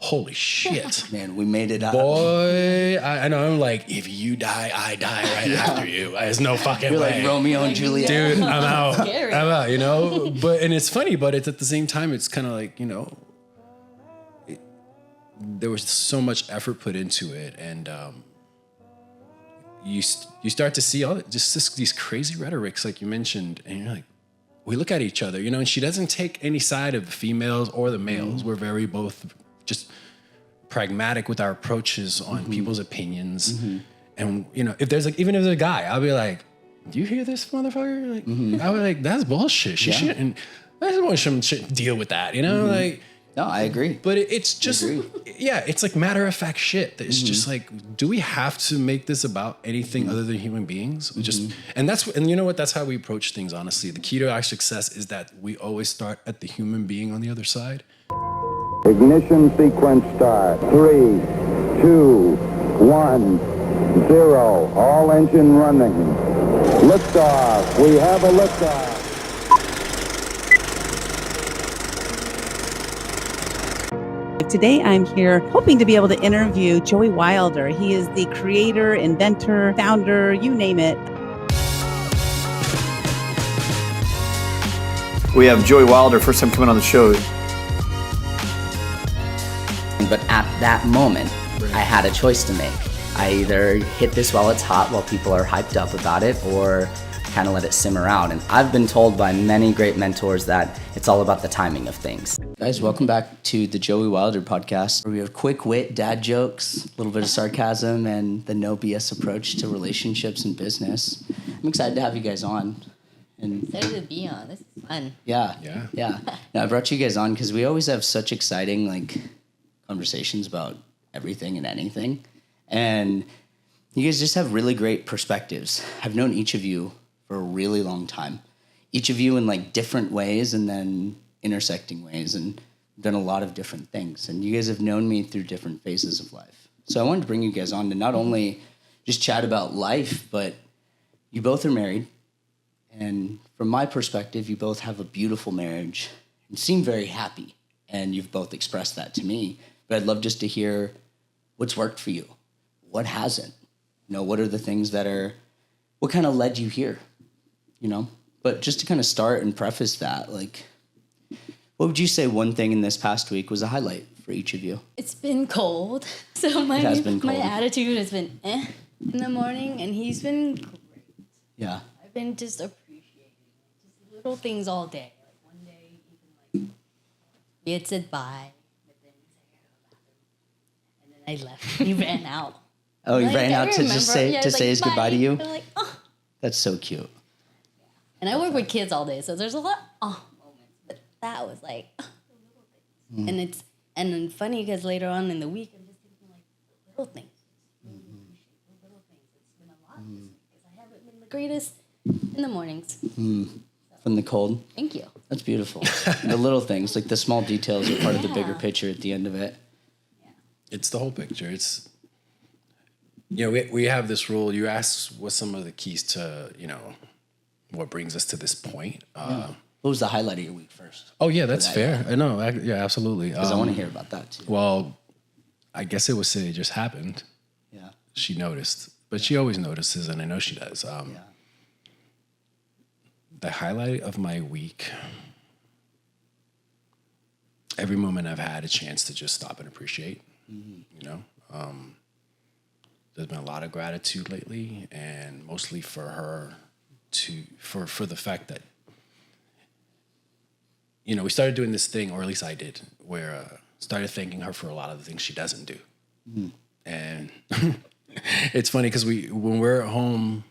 holy shit. Man, we made it out. Boy, I know. I'm like, if you die, I die right after you. There's no fucking You're way. like Romeo and Juliet. Dude, I'm out. Scary. I'm out, you know? And it's funny, but it's at the same time, it's kind of like, you know, there was so much effort put into it. And you start to see these crazy rhetorics, like you mentioned, and you're like, we look at each other, you know, and she doesn't take any side of the females or the males. We're very both just pragmatic with our approaches on people's opinions. And, you know, if there's like, even if there's a guy, I'll be like, do you hear this motherfucker? Like, I was like, that's bullshit. She shouldn't, everyone shouldn't deal with that, you know? Like, no, I agree. but it's just, it's like matter of fact shit. It's just like, do we have to make this about anything other than human beings? We just, and you know what? That's how we approach things, honestly. The key to our success is that we always start at the human being on the other side. Ignition sequence start. 3, 2, 1, 0. All engine running. Liftoff. We have a liftoff. Today I'm here hoping to be able to interview Joey Wilder. He is the creator, inventor, founder, you name it. We have Joey Wilder, first time coming on the show. But at that moment, I had a choice to make. I either hit this while it's hot, while people are hyped up about it, or kind of let it simmer out. And I've been told by many great mentors that it's all about the timing of things. Guys, welcome back to the Joey Wilder podcast, where we have quick wit, dad jokes, a little bit of sarcasm, and the no BS approach to relationships and business. I'm excited to have you guys on. And Excited to be on. This is fun. Yeah. Now, I brought you guys on because we always have such exciting conversations about everything and anything. And you guys just have really great perspectives. I've known each of you for a really long time. Each of you in different ways and then intersecting ways, and done a lot of different things. And you guys have known me through different phases of life. So I wanted to bring you guys on to not only just chat about life, but you both are married. And from my perspective, you both have a beautiful marriage and seem very happy. And you've both expressed that to me. But I'd love just to hear what's worked for you. What hasn't? What are the things what kind of led you here? But just to kind of start and preface that, what would you say one thing in this past week was a highlight for each of you? It's been cold. So my attitude has been in the morning, and he's been great. Yeah. I've been just appreciating just little things all day. One day, even we had said bye, but then he's like, and then I left. He ran out. Oh, he ran out to just say his goodbye to you? I'm like, oh. That's so cute. And I work with kids all day, so there's a lot moments. But that was the little things. And then funny because later on in the week, I'm just thinking the little things. The little things. It's been a lot this week because I haven't been the greatest in the mornings. From the cold? Thank you. That's beautiful. The little things, the small details are part of the bigger picture at the end of it. Yeah. It's the whole picture. It's, we have this rule. You asked what some of the keys to, what brings us to this point. What was the highlight of your week first? Oh, yeah, that's fair. I know. Yeah, absolutely. Because I want to hear about that, too. Well, I guess it was it just happened. Yeah. She noticed. But she always notices, and I know she does. The highlight of my week, every moment I've had a chance to just stop and appreciate, there's been a lot of gratitude lately, and mostly for her for the fact that, we started doing this thing, or at least I did, where started thanking her for a lot of the things she doesn't do. And it's funny because when we're at home,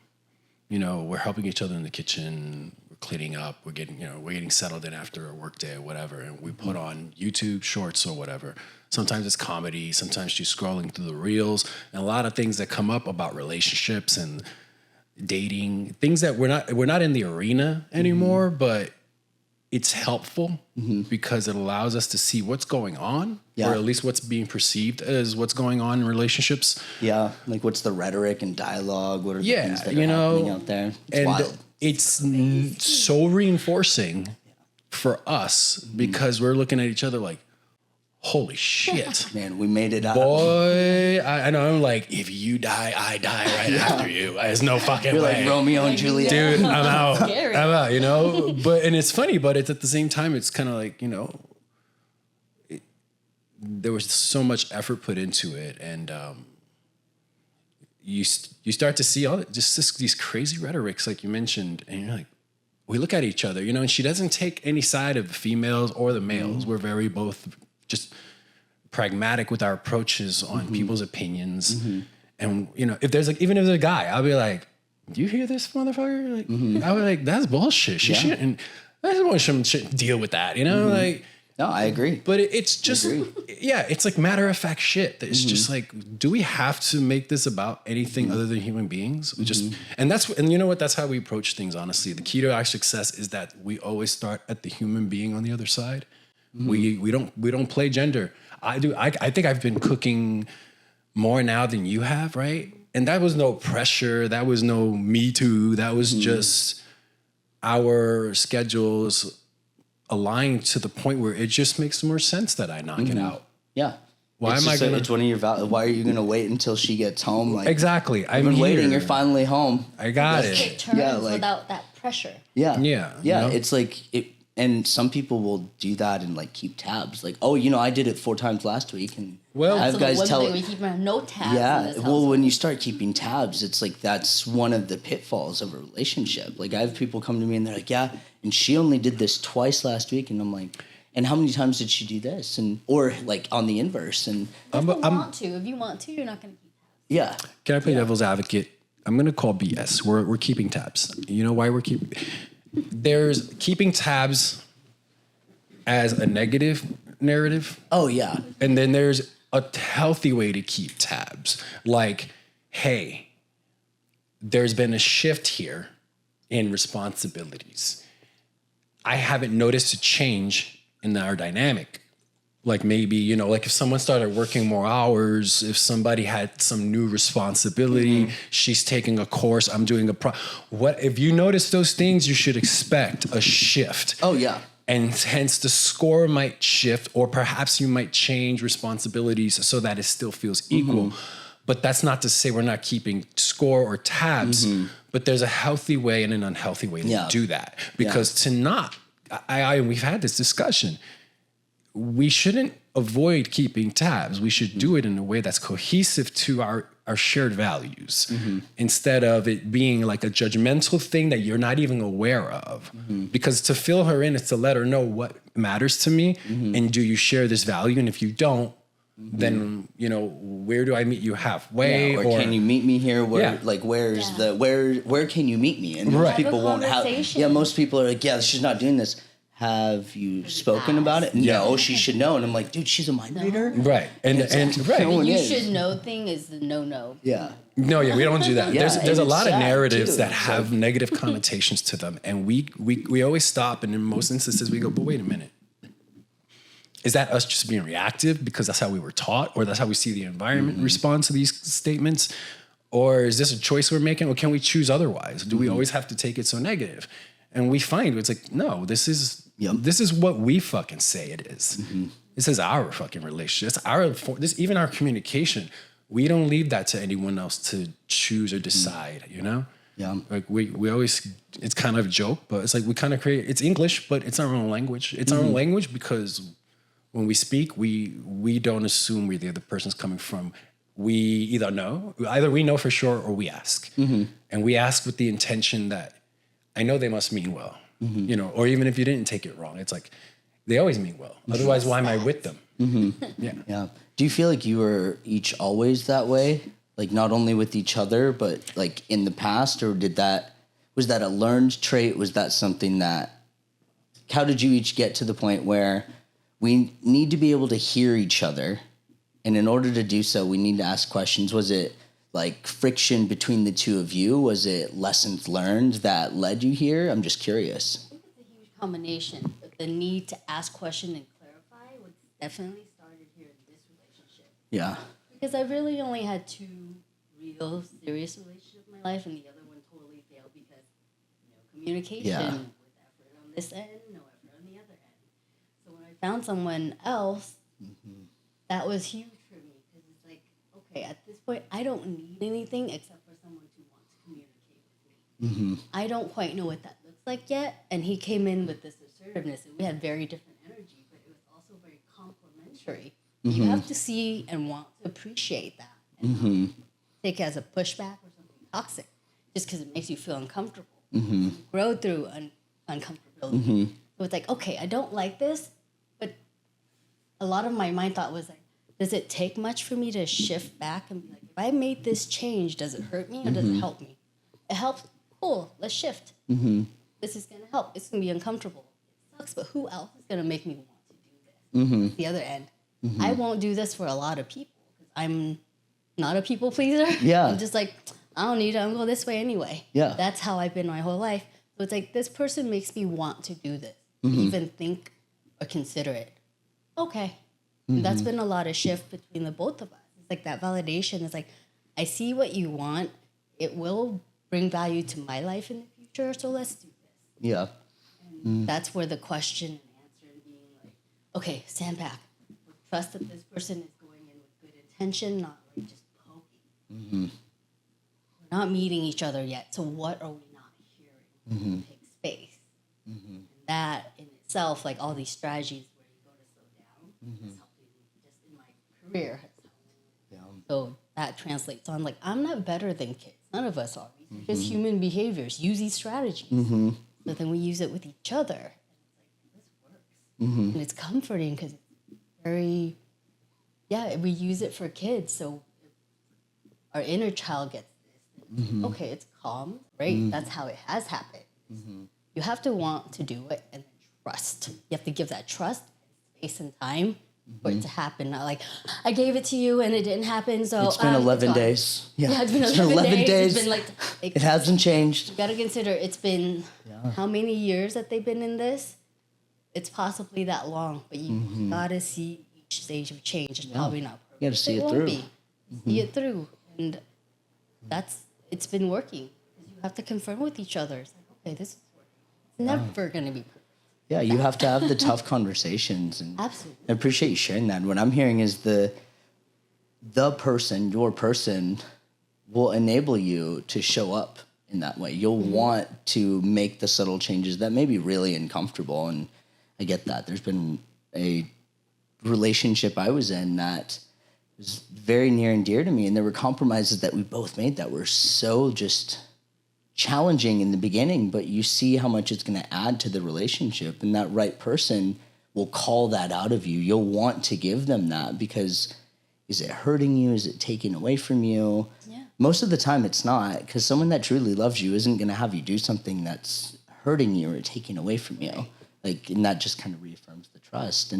we're helping each other in the kitchen, we're cleaning up, we're getting settled in after a work day or whatever, and we put on YouTube shorts or whatever. Sometimes it's comedy, sometimes she's scrolling through the reels, and a lot of things that come up about relationships and dating, things that we're not in the arena anymore, but it's helpful because it allows us to see what's going on, or at least what's being perceived as what's going on in relationships. Yeah, what's the rhetoric and dialogue? What are the things that are happening out there? It's wild. It's so reinforcing for us because we're looking at each other like, holy shit. Man, we made it out. Boy, I know. I'm like, if you die, I die right after you. There's no fucking You're way. like Romeo and Juliet. Dude, I'm out. Scary. I'm out, you know? And it's funny, but it's at the same time, it's kind of like, you know, there was so much effort put into it. And you start to see these crazy rhetorics, like you mentioned, and you're like, we look at each other, you know, and she doesn't take any side of the females or the males. We're very both just pragmatic with our approaches on people's opinions. And, you know, even if there's a guy, I'll be like, do you hear this motherfucker? Like, I was like, that's bullshit. She shouldn't, shouldn't deal with that, you know? Like, No, I agree. but it's just, it's like matter of fact shit. It's just like, do we have to make this about anything other than human beings? We just, and you know what? That's how we approach things. Honestly, the key to our success is that we always start at the human being on the other side. We don't play gender. I do. I think I've been cooking more now than you have, right? And that was no pressure. That was no me too. That was just our schedules aligned to the point where it just makes more sense that I knock it out. Yeah. Why it's am I just gonna? It's one of your why are you gonna wait until she gets home? Like, Exactly. I've been waiting. here. You're finally home. I got Take it. turns Yeah, like- without that pressure. Yeah. Yeah, Yeah. you know? It's like it, and some people will do that and like keep tabs. Like, oh, you know, I did it 4 times last week, and Well, I have guys one tell. thing we keep no tabs. in Yeah. this Well, household. when you start keeping tabs, it's like that's one of the pitfalls of a relationship. Like, I have people come to me and they're like, yeah, and she only did this twice last week, and I'm like, and how many times did she do this? And or like on the inverse, and if you want to, you're not going to keep tabs. yeah. Can I play devil's advocate? I'm gonna call BS. We're keeping tabs. You know why we're keeping? There's keeping tabs as a negative narrative, Oh yeah. and then there's a healthy way to keep tabs. Like, hey, there's been a shift here in responsibilities. I haven't noticed a change in our dynamic. Like maybe, you know, like if someone started working more hours, if somebody had some new responsibility, she's taking a course, I'm doing what if you notice those things, you should expect a shift. Oh yeah. And hence the score might shift, or perhaps you might change responsibilities so that it still feels equal. But that's not to say we're not keeping score or tabs, but there's a healthy way and an unhealthy way to do that. Because to not, we've had this discussion, we shouldn't avoid keeping tabs. We should do it in a way that's cohesive to our shared values, instead of it being like a judgmental thing that you're not even aware of. Because to fill her in is to let her know what matters to me, and do you share this value? And if you don't, then, you know, where do I meet you halfway? Yeah, or can you meet me here? Where like where's Yeah. where can you meet me? And most Right. people Have a won't have. conversation. Yeah, most people are like, yeah, she's not doing this. Have you spoken about it? Yeah. No, she should know. And I'm like, dude, she's a mind reader. Right. And right. No one You is. should know thing is the no. Yeah. No, yeah, we don't do that. Yeah, there's a and lot of it's sad, narratives too. that have negative connotations to them, and we always stop, and in most instances we go, but wait a minute, is that us just being reactive because that's how we were taught, or that's how we see the environment respond to these statements, or is this a choice we're making, or can we choose otherwise? Do we always have to take it so negative? And we find it's like, no, this is what we fucking say it is. This is our fucking relationship. It's even our communication. We don't leave that to anyone else to choose or decide, you know? Yeah. Like we always, it's kind of a joke, but it's like we kind of it's English, but it's our own language. It's our own language because when we speak, we don't assume where the other person's coming from. We either we know for sure, or we ask. And we ask with the intention that I know they must mean well, you know, or even if you didn't take it wrong, it's like they always mean well. Otherwise, why am I with them? Yeah. Yeah. Do you feel like you were each always that way? Like not only with each other, but like in the past, or was that a learned trait? Was that something how did you each get to the point where we need to be able to hear each other? And in order to do so, we need to ask questions. Was it like friction between the two of you? Was it lessons learned that led you here? I'm just curious. I think it's a huge combination, but the need to ask questions and clarify was definitely started here in this relationship. Yeah. Because I really only had 2 real serious relationships in my life, and the other one totally failed because no communication with effort on this end, no effort on the other end. So when I found someone else That was huge for me because it's like, okay, at this point, I don't need anything except for someone to want to communicate with me. I don't quite know what that looks like yet. And he came in with this assertiveness, and we had very different energy, but it was also very complementary. You have to see and want to appreciate that and not take it as a pushback or something toxic just because it makes you feel uncomfortable. You grow through uncomfortability. So it's like, okay, I don't like this, but a lot of my mind thought was like, does it take much for me to shift back and be like, if I made this change, does it hurt me or does it help me? It helps. Cool, let's shift. This is going to help. It's going to be uncomfortable. It sucks, but who else is going to make me want to do this? The other end. I won't do this for a lot of people because I'm not a people pleaser. Yeah. I'm just like, I don't need it. I'm going this way anyway. Yeah. That's how I've been my whole life. So it's like, this person makes me want to do this, to even think or consider it. Okay. And that's been a lot of shift between the both of us. It's like that validation is like, I see what you want. It will bring value to my life in the future. So let's do this. Yeah. And that's where the question and answer and being like, okay, stand back. Trust that this person is going in with good intention, not like just poking. We're not meeting each other yet, so what are we not hearing? Take space. And that in itself, like all these strategies where you go to slow down, has helped me just in my career. So that translates on like, I'm not better than kids. None of us are. These are just human behaviors. Use these strategies. But then we use it with each other. And it's like, this works. And it's comforting because very, we use it for kids. So our inner child gets this. Okay, it's calm, right? That's how it has happened. You have to want to do it and then trust. You have to give that trust, space, and time for it to happen. Not like, I gave it to you and it didn't happen, so It's been 11 days. Yeah, it's been 11 days. It's been like, it hasn't changed. You got to consider it's been how many years that they've been in this? It's possibly that long, but you gotta see each stage of change. It's probably not perfect. You gotta see it won't through. be. See it through, and it's been working. You have to confirm with each other. It's like, okay, this is working. It's never gonna be perfect. Yeah, you have to have the tough conversations, and Absolutely. I appreciate you sharing that. What I'm hearing is the person, your person, will enable you to show up in that way. You'll want to make the subtle changes that may be really uncomfortable, and I get that. There's been a relationship I was in that was very near and dear to me, and there were compromises that we both made that were so just challenging in the beginning, but you see how much it's going to add to the relationship, and that right person will call that out of you. You'll want to give them that because is it hurting you? Is it taking away from you? Yeah. Most of the time it's not, because someone that truly loves you isn't going to have you do something that's hurting you or taking away from you. Like, and that just kind of reaffirms the trust.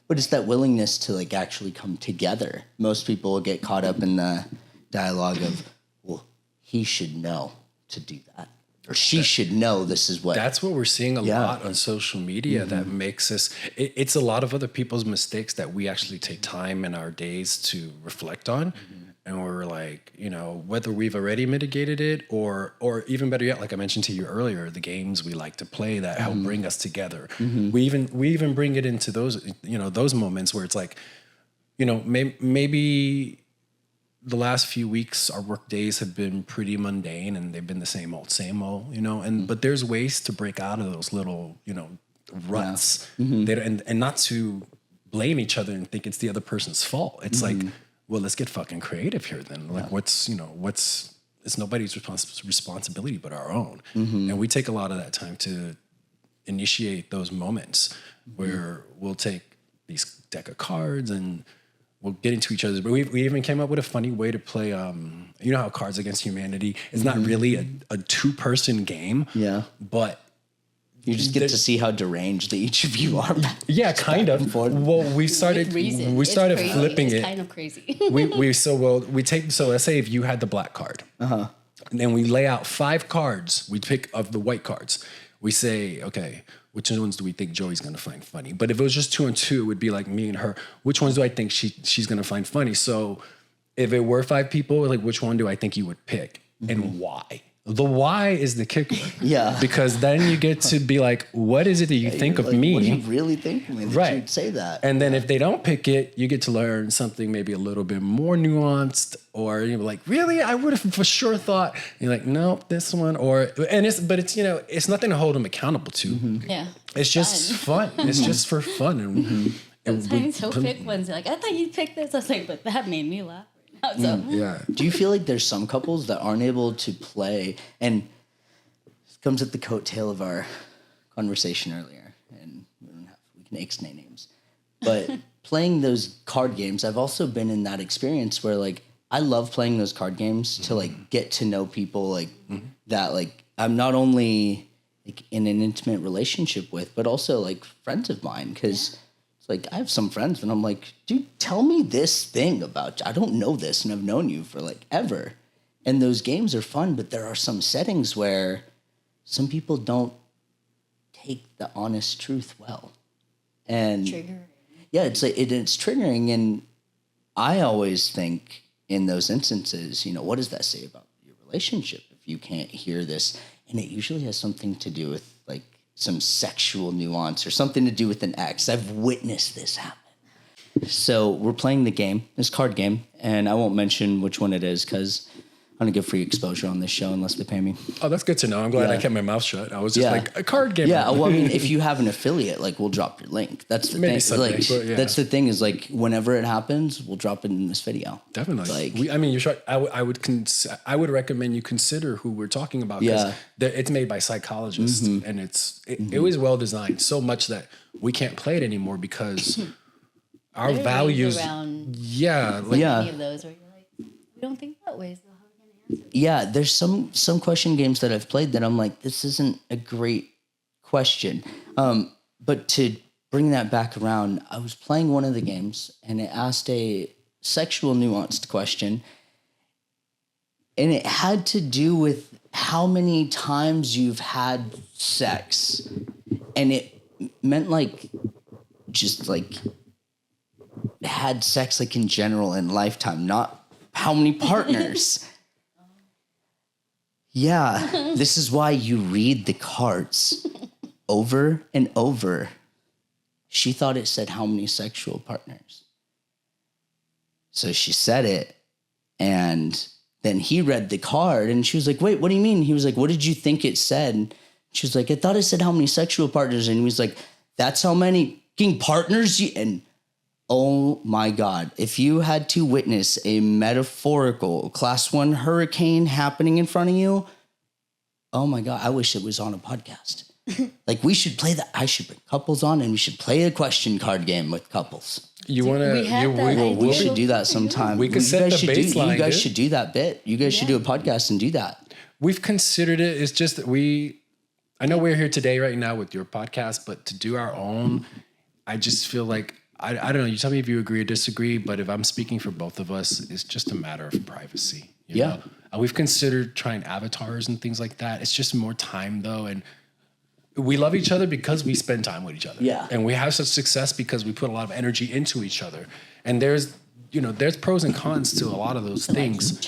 But it's that willingness to like actually come together. Most people get caught up in the dialogue of, well, he should know to do that, or she should know this is what. That's what we're seeing a lot on social media that makes us, it's a lot of other people's mistakes that we actually take time in our days to reflect on. And we're like, you know, whether we've already mitigated it or even better yet, like I mentioned to you earlier, the games we like to play that help bring us together. We even bring it into those, you know, those moments where it's like, you know, maybe the last few weeks our work days have been pretty mundane and they've been the same old, you know, but there's ways to break out of those little, you know, ruts and not to blame each other and think it's the other person's fault. It's like, well, let's get fucking creative here then. Like it's nobody's responsibility but our own. And we take a lot of that time to initiate those moments where we'll take these deck of cards and we'll get into each other's. But we even came up with a funny way to play, you know how Cards Against Humanity is not really a two-person game, but you just get to see how deranged each of you are. Yeah, kind of. Well, we started flipping it. It's kind of crazy. So let's say if you had the black card, and then we lay out 5 cards. We pick of the white cards. We say, okay, which ones do we think Joey's gonna find funny? But if it was just 2 and 2, it would be like me and her. Which ones do I think she's gonna find funny? So if it were 5 people, like which one do I think you would pick and why? The why is the kicker. Yeah. Because then you get to be like, what is it that you think of Like, me? what do you really think of me that Right. you'd say that? And then if they don't pick it, you get to learn something maybe a little bit more nuanced, or you're like, really? I would have for sure thought. And you're like, nope, this one. But it's, it's nothing to hold them accountable to. Yeah. It's just fun. It's just for fun. And Sometimes he'll pick ones like, I thought you'd pick this. I was like, but that made me laugh. So yeah. Do you feel like there's some couples that aren't able to play, and this comes at the coattail of our conversation earlier, and we can ixnay names, but playing those card games, I've also been in that experience where like I love playing those card games to like get to know people like that like I'm not only like in an intimate relationship with, but also like friends of mine, because it's like I have some friends and I'm like, dude, tell me this thing about you. I don't know this, and I've known you for like ever. And those games are fun, but there are some settings where some people don't take the honest truth well. And trigger. yeah, it's like it's triggering. And I always think in those instances, what does that say about your relationship if you can't hear this? And it usually has something to do with like some sexual nuance or something to do with an ex. I've witnessed this happen. So we're playing the game, this card game, and I won't mention which one it is because I don't get free exposure on this show unless they pay me. Oh, that's good to know. I'm glad I kept my mouth shut. I was just like, a card game. Yeah, well, I mean, if you have an affiliate, like, we'll drop your link. That's the Maybe thing. someday, Like, but yeah. that's the thing is, like, whenever it happens, we'll drop it in this video. Definitely. Like, you're sure. I would recommend you consider who we're talking about. Yeah. It's made by psychologists, and it was well designed so much that we can't play it anymore because our There are values. ways around Yeah. any of those where you're like, we don't think that way, so how are we going to answer? yeah, there's some question games that I've played that I'm like, this isn't a great question. But to bring that back around, I was playing one of the games and it asked a sexual nuanced question. And it had to do with how many times you've had sex. And it meant like, just like, had sex like in general in lifetime, not how many partners. Yeah, this is why you read the cards over and over. She thought it said how many sexual partners. So she said it, and then he read the card, and she was like, wait, what do you mean? He was like, what did you think it said? And she was like, I thought it said how many sexual partners. And he was like, that's how many fucking partners you... And oh my God, if you had to witness a metaphorical class 1 hurricane happening in front of you, oh my God, I wish it was on a podcast. Like, we should play that. I should bring couples on and we should play a question card game with couples. You want we had that idea. We should do that sometime. We could set the baseline, You guys dude. should do that bit. You guys should do a podcast and do that. We've considered it. It's just that I know we're here today right now with your podcast, but to do our own, I just feel like, I don't know, you tell me if you agree or disagree, but if I'm speaking for both of us, it's just a matter of privacy. You know? We've considered trying avatars and things like that. It's just more time though. And we love each other because we spend time with each other. Yeah. And we have such success because we put a lot of energy into each other. And there's pros and cons to a lot of those things.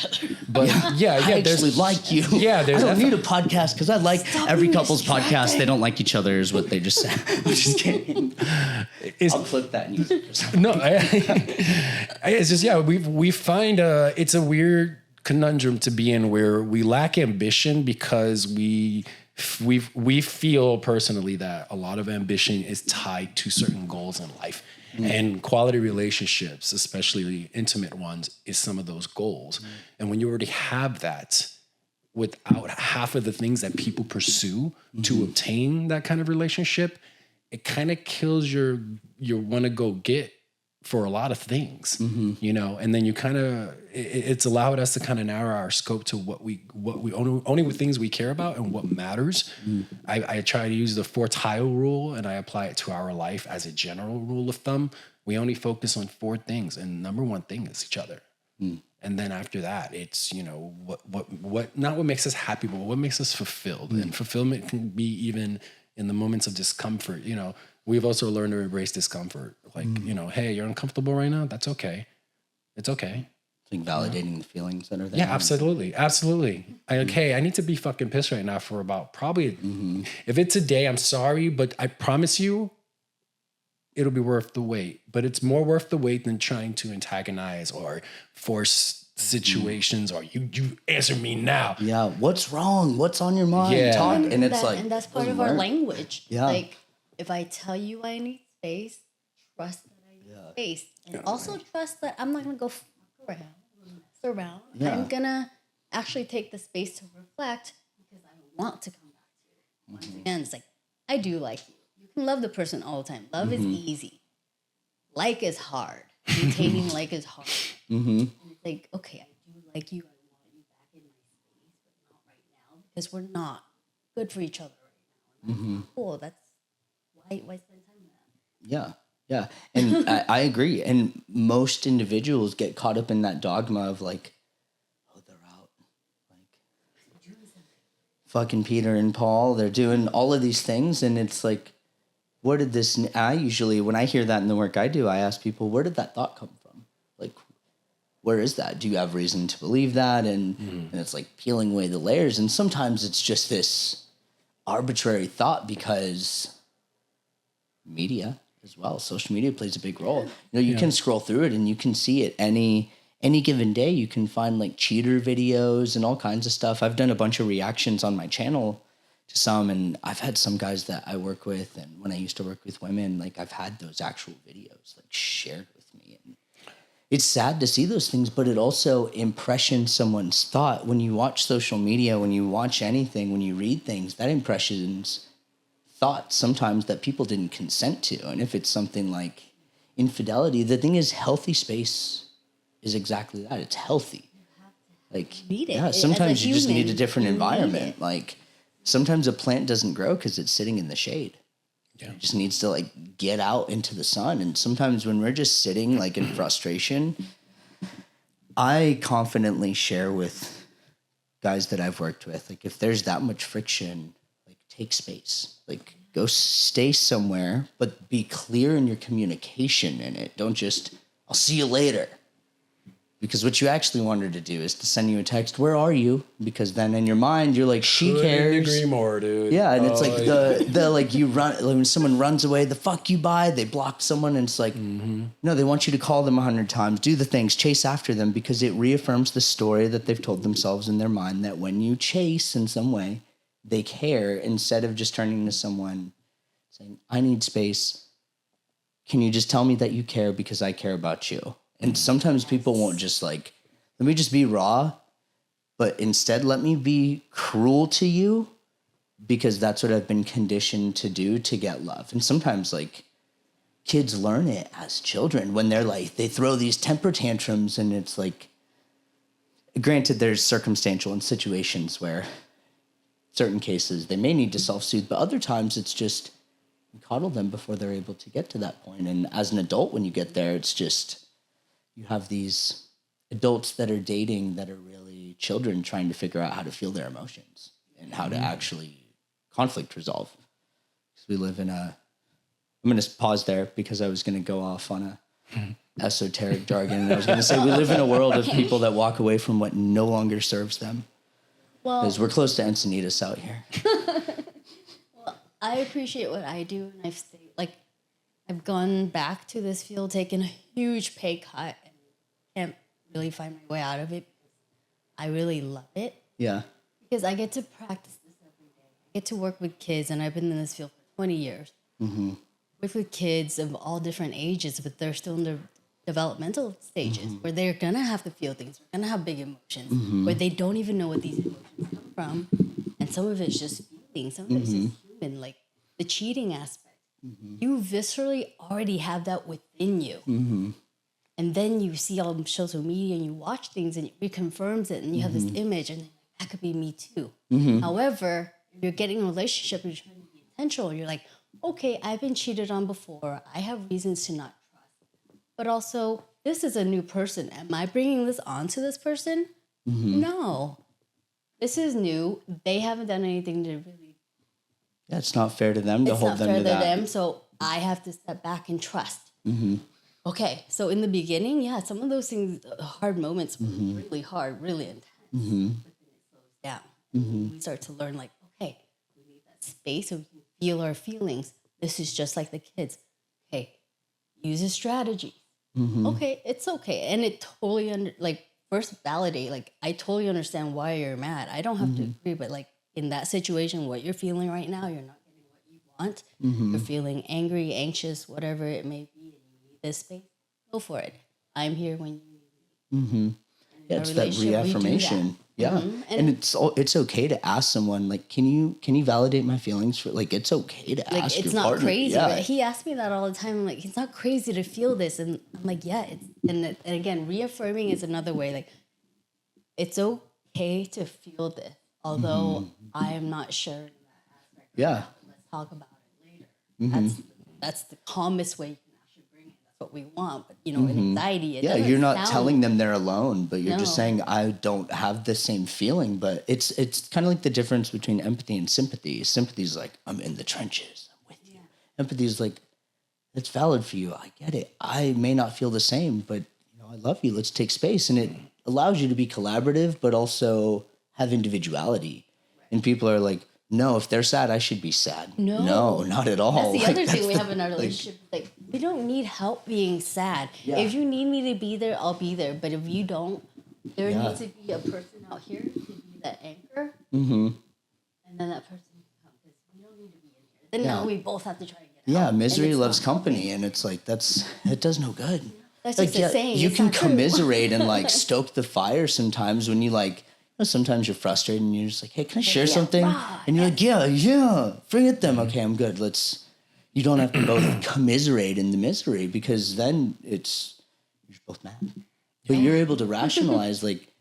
But yeah, I there's actually like you. Yeah, there's I don't need a podcast because I like every couple's podcast. They don't like each other is what they just said. I'm just kidding. I'll clip that and use it for something. No, it's just, we find it's a weird conundrum to be in where we lack ambition because we feel personally that a lot of ambition is tied to certain goals in life. And quality relationships, especially intimate ones, is some of those goals. And when you already have that without half of the things that people pursue to obtain that kind of relationship, it kind of kills your want to go get for a lot of things, and then you kind of, it's allowed us to kind of narrow our scope to what we only with things we care about and what matters. I try to use the 4 tile rule and I apply it to our life as a general rule of thumb. We only focus on 4 things. And number 1 thing is each other. And then after that, it's, what not what makes us happy, but what makes us fulfilled. And fulfillment can be even in the moments of discomfort. We've also learned to embrace discomfort. Like, hey, you're uncomfortable right now. That's okay. It's okay. It's like validating the feelings that are there. Yeah, absolutely. Absolutely. I need to be fucking pissed right now for about probably, if it's a day, I'm sorry, but I promise you, it'll be worth the wait. But it's more worth the wait than trying to antagonize or force situations or you answer me now. Yeah. What's wrong? What's on your mind? Yeah. Talk. And it's and that's part of doesn't our work. language. Yeah. Like if I tell you I need space, trust that I need space, and also trust that I'm not gonna go fuck around, mess around. Yeah. I'm gonna actually take the space to reflect because I want to come back to it. Once again, it's like I do like you. You can love the person all the time. Love is easy. Like is hard. Maintaining like is hard. And it's like, okay, I do like you. I want you back in my space, but not right now because we're not good for each other right now. And that's cool. That's why spend time with that? Yeah. Yeah. And I agree. And most individuals get caught up in that dogma of like, oh, they're out. Like, fucking Peter and Paul, they're doing all of these things. And it's like, where did this, I usually, when I hear that in the work I do, I ask people, where did that thought come from? Like, where is that? Do you have reason to believe that? And it's like peeling away the layers. And sometimes it's just this arbitrary thought because media as well. Social media plays a big role. You know, you can scroll through it and you can see it any given day. You can find like cheater videos and all kinds of stuff. I've done a bunch of reactions on my channel to some, and I've had some guys that I work with, and when I used to work with women, like I've had those actual videos like shared with me. And it's sad to see those things, but it also impressions someone's thought. When you watch social media, when you watch anything, when you read things, that impressions thoughts sometimes that people didn't consent to. And if it's something like infidelity, the thing is healthy space is exactly that. It's healthy. Like, Need it. yeah, As a sometimes you just need a human, different you need environment. it. Like sometimes a plant doesn't grow because it's sitting in the shade. Yeah. It just needs to like get out into the sun. And sometimes when we're just sitting like in frustration, I confidently share with guys that I've worked with, like if there's that much friction, like take space, like go stay somewhere, but be clear in your communication in it. Don't just, I'll see you later. Because what you actually want her to do is to send you a text, where are you? Because then in your mind, you're like, she cares. Couldn't agree more, dude. Yeah, and it's like the like you run, like when someone runs away, the fuck you buy, they block someone, and it's like, no, they want you to call them 100 times, do the things, chase after them, because it reaffirms the story that they've told themselves in their mind that when you chase in some way, they care, instead of just turning to someone saying, I need space. Can you just tell me that you care because I care about you? And sometimes people won't just like, let me just be raw, but instead let me be cruel to you because that's what I've been conditioned to do to get love. And sometimes like kids learn it as children when they're like, they throw these temper tantrums, and it's like, granted there's circumstantial and situations where certain cases they may need to self-soothe, but other times it's just you coddle them before they're able to get to that point. And as an adult, when you get there, it's just, you have these adults that are dating that are really children trying to figure out how to feel their emotions and how to actually conflict resolve. Because we live in I'm going to pause there because I was going to go off on a esoteric jargon. And I was going to say we live in a world of people that walk away from what no longer serves them. Well, Because we're close to Encinitas out here. I appreciate what I do, and I've gone back to this field, taken a huge pay cut, and can't really find my way out of it. I really love it Yeah. because I get to practice this every day. I get to work with kids, and I've been in this field for 20 years. Mm-hmm. Work with kids of all different ages, but they're still in their developmental stages where they're gonna have to feel things, they're gonna have big emotions, where they don't even know what these emotions come from, and some of it's just feeling, some of it's just human, like the cheating aspect. You viscerally already have that within you. And then you see all social media and you watch things and it reconfirms it, and you have this image, and that could be me too. However, if you're getting in a relationship and you're trying to be intentional, you're like, okay, I've been cheated on before. I have reasons to not trust. But also, this is a new person. Am I bringing this on to this person? No. This is new. They haven't done anything to really... Yeah, it's not fair to them to It's hold not them fair to to that. them, so I have to step back and trust. okay, so in the beginning, yeah, some of those things, hard moments were really hard, really intense. But then it slows down. We start to learn, like, okay, we need that space so we can feel our feelings. This is just like the kids. Okay, use a strategy. Okay, it's okay. And it totally, first validate, like, I totally understand why you're mad. I don't have to agree, but, like, in that situation, what you're feeling right now, you're not getting what you want. You're feeling angry, anxious, whatever it may be, and you need this space. Go for it. I'm here when you need me. Yeah, it's that reaffirmation. Yeah, and it's okay to ask someone, like, can you validate my feelings? For, like, it's okay to like, ask it's your not partner. crazy. Yeah. Right? He asked me that all the time. I'm like, it's not crazy to feel this, and I'm like, yeah. And again, reaffirming is another way. Like, it's okay to feel this, although I am not sure in that aspect. Yeah. Let's talk about it later. That's the calmest way you can actually bring it. That's what we want. But in anxiety, Yeah, you're not telling them they're alone, but you're just saying, I don't have the same feeling. But it's kind of like the difference between empathy and sympathy. Sympathy is like, I'm in the trenches, I'm with you. Empathy is like, it's valid for you. I get it. I may not feel the same, but I love you. Let's take space. And it allows you to be collaborative, but also have individuality. And people are like, no, if they're sad, I should be sad. No, not at all. That's the other thing we have in our relationship. Like, we don't need help being sad. Yeah. If you need me to be there, I'll be there. But if you don't, there needs to be a person out here to be that anchor. And then that person can come. Because we don't need to be in here. Then now we both have to try and get help. Yeah, misery loves company. And it's like, it does no good. That's Like, just a saying. you It's can not true. commiserate and like stoke the fire sometimes when you like, sometimes you're frustrated and you're just like, hey, can I share something? rah, And you're like, yeah, bring it them. Okay, I'm good. You don't have to both commiserate in the misery, because then you're both mad. But you're able to rationalize, like,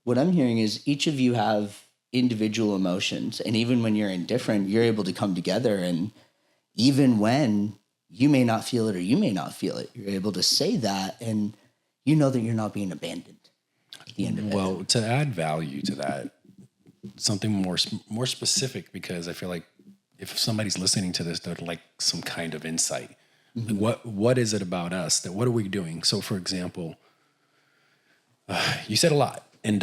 what I'm hearing is each of you have individual emotions. And even when you're indifferent, you're able to come together. And even when you may not feel it or you may not feel it, you're able to say that, and you know that you're not being abandoned. The end of it. Well, to add value to that, something more specific, because I feel like if somebody's listening to this, they'd like some kind of insight. Like, what is it about us what are we doing? So, for example, you said a lot, and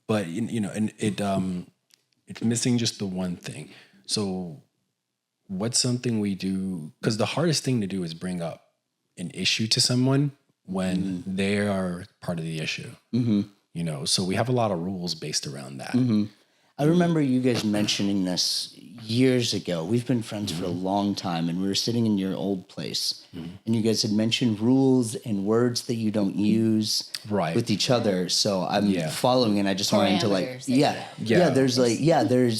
but and it's missing just the one thing. So, what's something we do? Because the hardest thing to do is bring up an issue to someone when they are part of the issue. So we have a lot of rules based around that. I remember you guys mentioning this years ago. We've been friends for a long time, and we were sitting in your old place, and you guys had mentioned rules and words that you don't use with each other. So I'm following, and I just wanted to there's,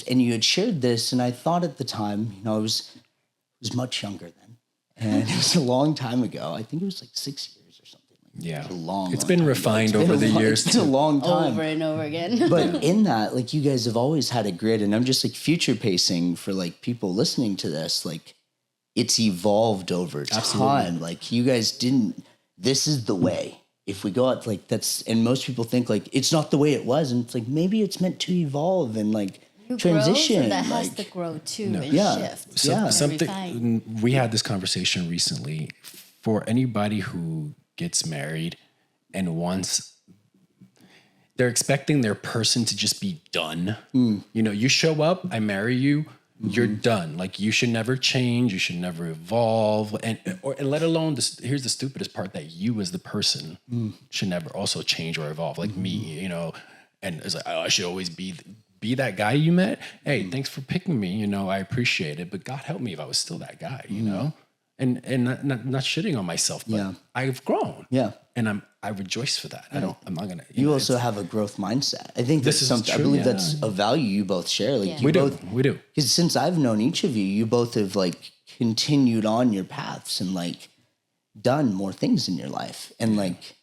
and you had shared this, and I thought at the time, I was much younger then, and it was a long time ago. I think it was like 6 years. Yeah, It's been refined over the years. It's been a long time. Over and over again. But in that, like, you guys have always had a grid, and I'm just like future pacing for like people listening to this. Like, it's evolved over time. Absolutely. Like, you guys didn't. This is the way. If we go out, like, that's, and most people think like it's not the way it was, and it's like maybe it's meant to evolve and like transition. Grow, so that has like, to grow too and shift. Something we had this conversation recently. For anybody who gets married and they're expecting their person to just be done. You show up, I marry you, you're done. Like, you should never change, you should never evolve, and let alone this. Here's the stupidest part, that you as the person should never also change or evolve. Like me, and it's like, I should always be that guy you met. Hey, thanks for picking me. I appreciate it, but God help me if I was still that guy. And not shitting on myself, but I've grown. Yeah. And I rejoice for that. I'm not gonna. You also have a growth mindset. I think This is something. I true, believe yeah. that's a value you both share. Like, Yeah. We do. Because since I've known each of you, you both have like continued on your paths and like done more things in your life. And like,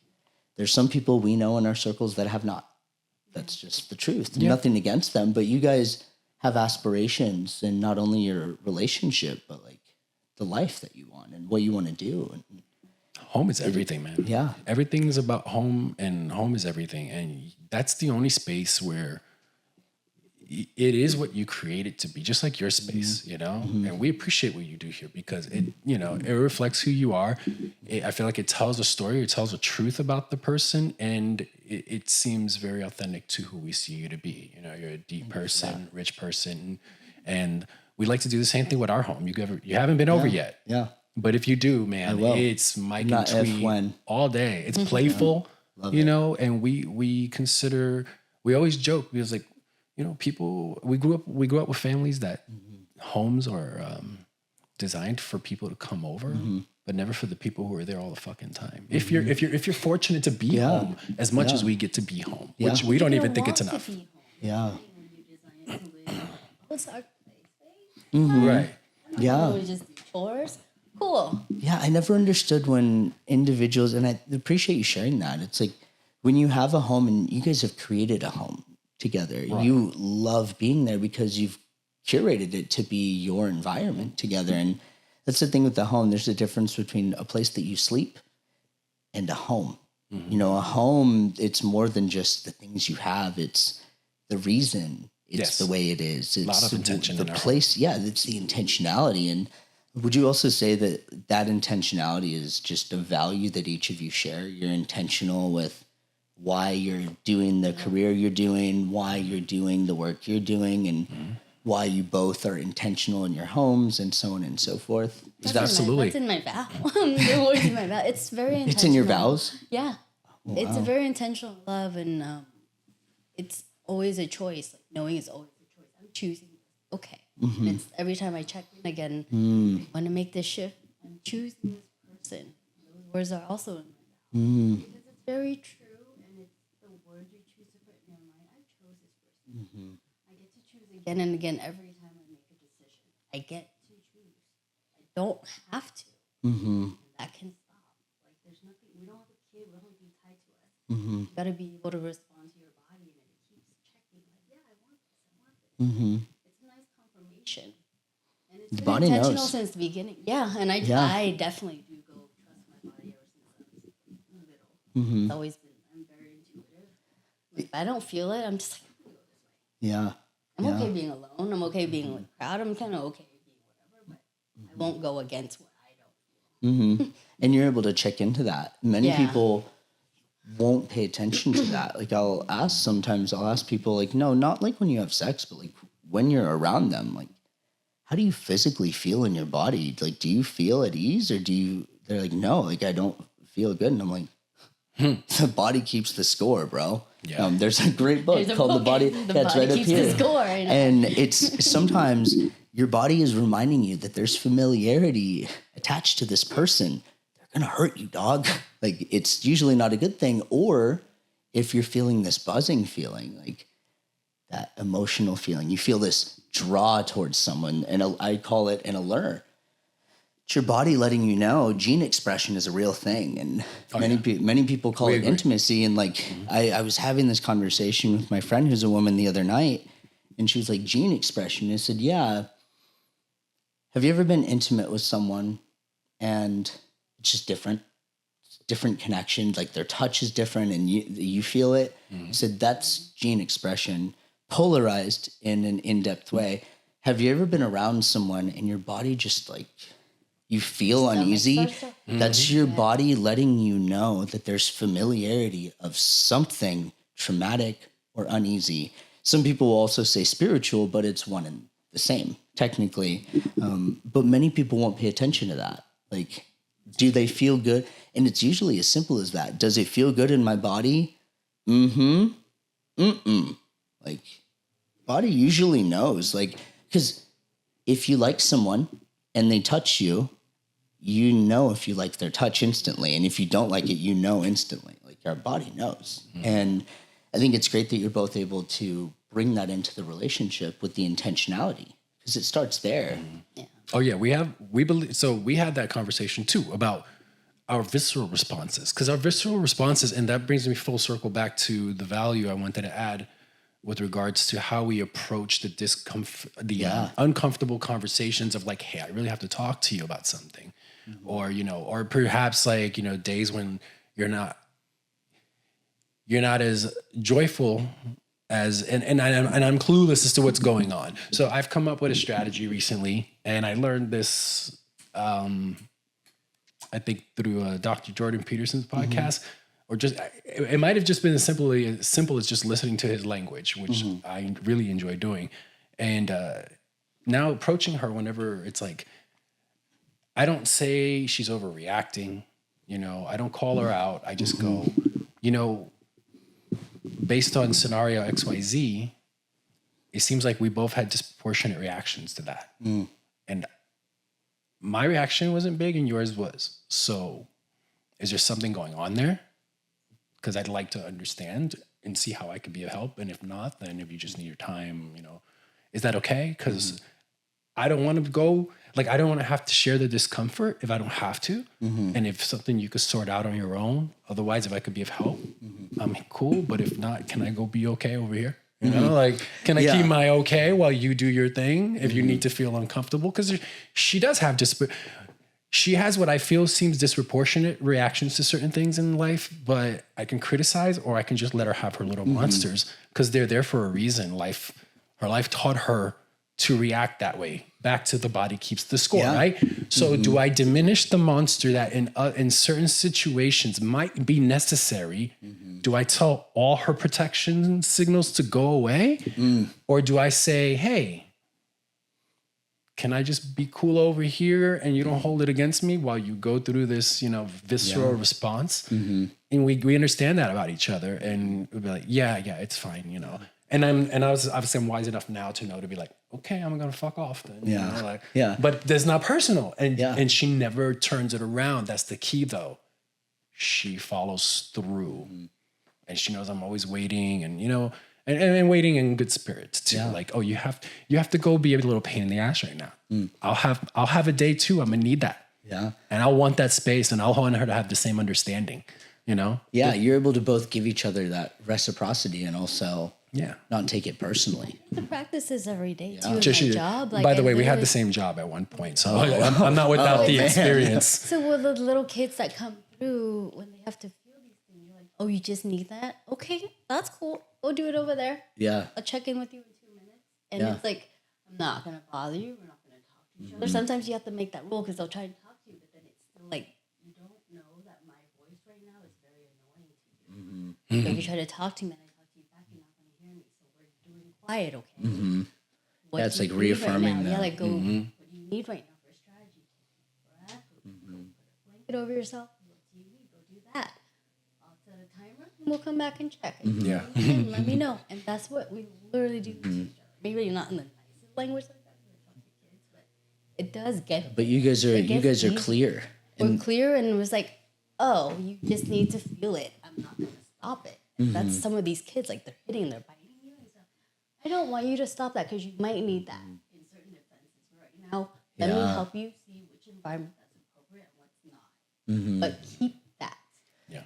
there's some people we know in our circles that have not. That's just the truth. Yeah. Nothing against them, but you guys have aspirations, and not only your relationship, but like the life that you want and what you want to do. And Home is everything, man. Yeah. Everything is about home, and home is everything. And that's the only space where it is what you create it to be, just like your space, you know? And we appreciate what you do here because it, you know, it reflects who you are. I feel like it tells a story, it tells a truth about the person, and it seems very authentic to who we see you to be. You know, you're a deep person, rich person, and we like to do the same thing with our home. You haven't been over yet. Yeah. But if you do, man, it's Mike and Not if, Tweet when. all day. It's playful, you know, and we always joke because, like, you know, we grew up with families that homes are designed for people to come over, but never for the people who are there all the fucking time. If you're fortunate to be home as much as we get to be home, which we don't even think it's enough. Yeah. What's our place? Right. Yeah. We just do chores. Cool. Yeah, I never understood when individuals, and I appreciate you sharing that. It's like when you have a home and you guys have created a home together, you love being there because you've curated it to be your environment together. And that's the thing with the home. There's a difference between a place that you sleep and a home. You know, a home, it's more than just the things you have. It's the reason it's the way it is. It's a lot of intention the in our place. Yeah, it's the intentionality. And would you also say that intentionality is just a value that each of you share? You're intentional with why you're doing the career you're doing, why you're doing the work you're doing, and why you both are intentional in your homes, and so on and so forth. Absolutely. That's in my vow. The words in my vow. It's very intentional. It's in your vows? Yeah. It's a very intentional love, and it's always a choice. Like, knowing is always a choice. I'm choosing. Okay. And it's every time I check in again, I want to make this shift. I'm choosing this person. Those words are also in my vow. Because it's very true, and it's the words you choose to put in your mind. I chose this person. I get to choose again and again every time I make a decision. I get to choose. I don't have to. And that can stop. Like, there's nothing. We don't have a kid. We don't have to be tied to us. You got to be able to respond to your body, and it keeps checking. Like, yeah, I want this. I want this. It's a nice confirmation. And it's The been body intentional knows. since the beginning. Yeah, and I definitely do go trust my body ever since I was little. It's always been. I'm very intuitive. If I don't feel it, I'm just like, I'm gonna go this way. Yeah. I'm okay being alone. I'm okay being with a crowd. I'm kind of okay being whatever, but I won't go against what I don't feel. And you're able to check into that. Many people won't pay attention to that. Like, I'll ask people, like, no, not like when you have sex, but like when you're around them, like, how do you physically feel in your body? Like, do you feel at ease, or they're like, no, like, I don't feel good. And I'm like, the body keeps the score, bro. Yeah. There's a great book There's a called book, The Body. The It's Body right up Keeps here. the Score. I know. And it's sometimes your body is reminding you that there's familiarity attached to this person. They're going to hurt you, dog. Like, it's usually not a good thing. Or if you're feeling this buzzing feeling, like that emotional feeling, you feel this draw towards someone, and I call it an allure. It's your body letting you know gene expression is a real thing. And many people call it intimacy. And like, I was having this conversation with my friend who's a woman the other night, and she was like, gene expression. I said, yeah. Have you ever been intimate with someone and it's just different? It's different connection. Like, their touch is different and you feel it. I said, that's gene expression polarized in an in-depth way. Have you ever been around someone and your body just like, you feel uneasy? That's your body letting you know that there's familiarity of something traumatic or uneasy. Some people will also say spiritual, but it's one and the same, technically. But many people won't pay attention to that. Like, do they feel good? And it's usually as simple as that. Does it feel good in my body? Like, body usually knows. Like, because if you like someone and they touch you, you know if you like their touch instantly. And if you don't like it, you know instantly. Like, our body knows. And I think it's great that you're both able to bring that into the relationship with the intentionality, because it starts there. Yeah. Oh yeah, we had that conversation too about our visceral responses, because our visceral responses, and that brings me full circle back to the value I wanted to add with regards to how we approach the uncomfortable conversations of like, hey, I really have to talk to you about something, or or perhaps like days when you're not as joyful and I'm clueless as to what's going on. So I've come up with a strategy recently, and I learned this, I think through Dr. Jordan Peterson's podcast, or just it might have just been as simple as just listening to his language, which I really enjoy doing. And now approaching her whenever it's like, I don't say she's overreacting, I don't call her out. I just go, based on scenario XYZ, it seems like we both had disproportionate reactions to that. And my reaction wasn't big and yours was. So is there something going on there? Because I'd like to understand and see how I could be of help. And if not, then if you just need your time, is that okay? Because I don't want to go, I don't want to have to share the discomfort if I don't have to. And if something you could sort out on your own, otherwise, if I could be of help, I'm cool. But if not, can I go be okay over here? Can I keep my okay while you do your thing if you need to feel uncomfortable? Because she does have she has what I feel seems disproportionate reactions to certain things in life, but I can criticize or I can just let her have her little monsters because they're there for a reason. Her life taught her to react that way. Back to the body keeps the score, right? So do I diminish the monster that in certain situations might be necessary? Do I tell all her protection signals to go away? Or do I say, hey, can I just be cool over here and you don't hold it against me while you go through this, visceral response? And we understand that about each other and we'll be like, yeah, it's fine, And I was obviously I'm wise enough now to know to be like, okay, I'm gonna fuck off then. But it's not personal. And she never turns it around. That's the key though. She follows through. And she knows I'm always waiting and and waiting in good spirits too. Like, oh, you have to go be a little pain in the ass right now. I'll have a day too. I'm gonna need that. Yeah. And I'll want that space and I'll want her to have the same understanding, Yeah, you're able to both give each other that reciprocity and also not take it personally. The practices every day too. My job. By the way, we had the same job at one point, so I'm not without the experience. So with the little kids that come through when they have to feel these things, you're like, oh, you just need that? Okay, that's cool. Go do it over there. Yeah. I'll check in with you in 2 minutes. And it's like, I'm not gonna bother you. We're not gonna talk to each other. Sometimes you have to make that rule because they'll try to talk to you, but then it's still like you don't know that my voice right now is very annoying to you. So if you try to talk to me and I talk to you back, you're not gonna hear me. So we're doing quiet, okay? It's like reaffirming that. Yeah, like go. What do you need right now for a strategy? Take a breath. Go put a blanket over yourself. What do you need? Go do that. I'll set a timer and we'll come back and check. And let me know. And that's what we literally do. Maybe not in the nicest language like that. But it does get. But you guys are clear. We're clear, and it was like, oh, you just need to feel it. I'm not gonna stop it. That's some of these kids, like they're hitting, they're biting you and stuff. I don't want you to stop that because you might need that in certain offenses right now. Let me help you see which environment that's appropriate and what's not. But keep that.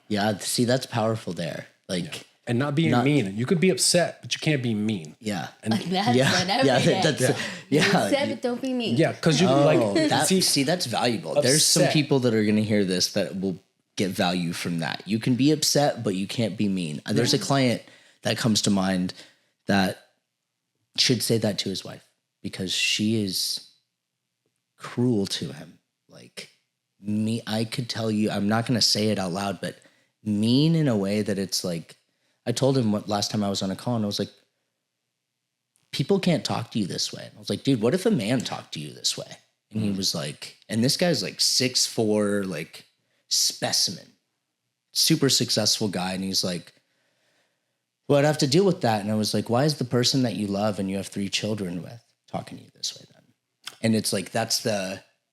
Yeah. See, that's powerful there. Like. And not being mean. You could be upset, but you can't be mean. Yeah. And that's upset, but don't be mean. Yeah, because you that's valuable. Upset. There's some people that are going to hear this that will get value from that. You can be upset, but you can't be mean. There's a client that comes to mind that should say that to his wife because she is cruel to him. Like me, I could tell you, I'm not going to say it out loud, but mean in a way that it's like, I told him last time I was on a call and I was like, people can't talk to you this way. And I was like, dude, what if a man talked to you this way? And he was like, and this guy's like 6'4", like specimen, super successful guy. And he's like, well, I'd have to deal with that. And I was like, why is the person that you love and you have 3 children with talking to you this way then? And it's like,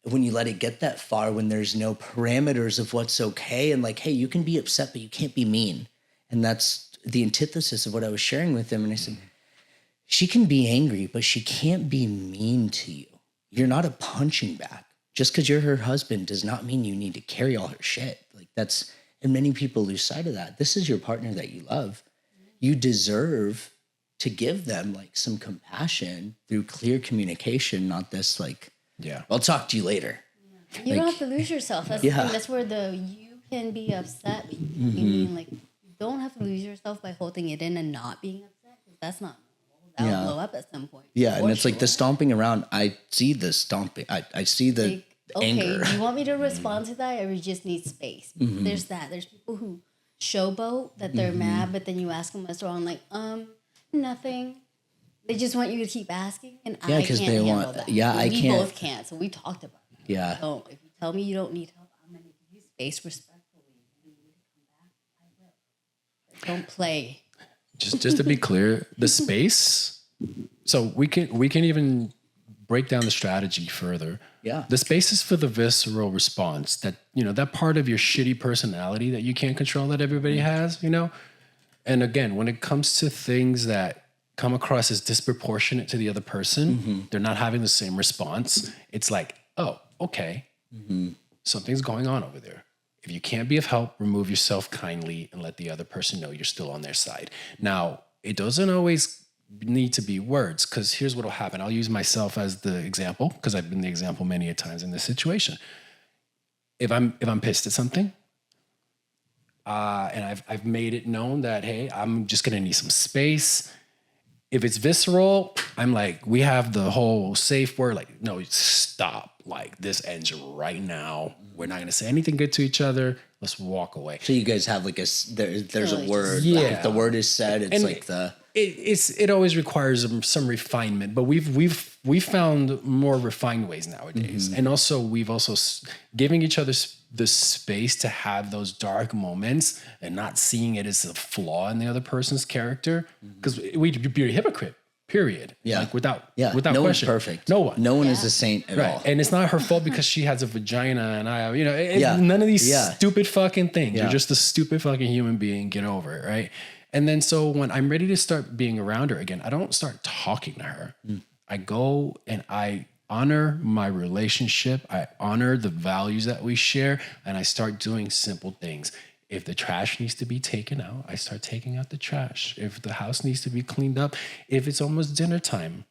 when you let it get that far, when there's no parameters of what's okay and like, hey, you can be upset, but you can't be mean. And that's the antithesis of what I was sharing with him. And I said, she can be angry, but she can't be mean to you. You're not a punching bag. Just because you're her husband does not mean you need to carry all her shit. Like and many people lose sight of that. This is your partner that you love. You deserve to give them like some compassion through clear communication, not this like, I'll talk to you later. Yeah. You don't have to lose yourself. That's the thing. That's where you can be upset, but you can be mean. Like, you don't have to lose yourself by holding it in and not being upset. Because that's not normal. That'll Yeah. blow up at some point. Yeah, and for it's like the sure. stomping around. I see the stomping. I see the Like, okay, anger. do you want me to respond to that, or you just need space? There's that. There's people who showboat that they're mad, but then you ask them what's wrong, like, nothing. They just want you to keep asking, and Yeah, I 'cause can't they handle want- that. yeah, I we can't- both can't. So we talked about it. Yeah. So if you tell me you don't need help, I'm gonna give you space respectfully. If you need to come back, I will. But don't play. Just to be clear, the space. So we can even break down the strategy further. Yeah. The space is for the visceral response, that that part of your shitty personality that you can't control, that everybody has. And again, when it comes to things that come across as disproportionate to the other person, they're not having the same response. It's like, oh, okay, something's going on over there. If you can't be of help, remove yourself kindly and let the other person know you're still on their side. Now, it doesn't always need to be words, because here's what will happen. I'll use myself as the example, because I've been the example many a times in this situation. If I'm pissed at something, and I've made it known that, hey, I'm just gonna need some space. If it's visceral, I'm like, we have the whole safe word, like, no, stop. Like, this ends right now. We're not gonna say anything good to each other. Let's walk away. So you guys have like there's a word. Yeah. Like if the word is said, it's And like the. It always requires some refinement, but we've found more refined ways nowadays, and also we've also giving each other the space to have those dark moments and not seeing it as a flaw in the other person's character, because we'd be a hypocrite. Period. Yeah. Like without Yeah. without no question. one's perfect. No one. No one is Yeah. a saint at Right. all. And it's not her fault because she has a vagina and I have, Yeah. none of these Yeah. stupid fucking things. Yeah. You're just a stupid fucking human being. Get over it. Right. And then so when I'm ready to start being around her again, I don't start talking to her. I go and I honor my relationship. I honor the values that we share, and I start doing simple things. If the trash needs to be taken out, I start taking out the trash. If the house needs to be cleaned up, if it's almost dinner time,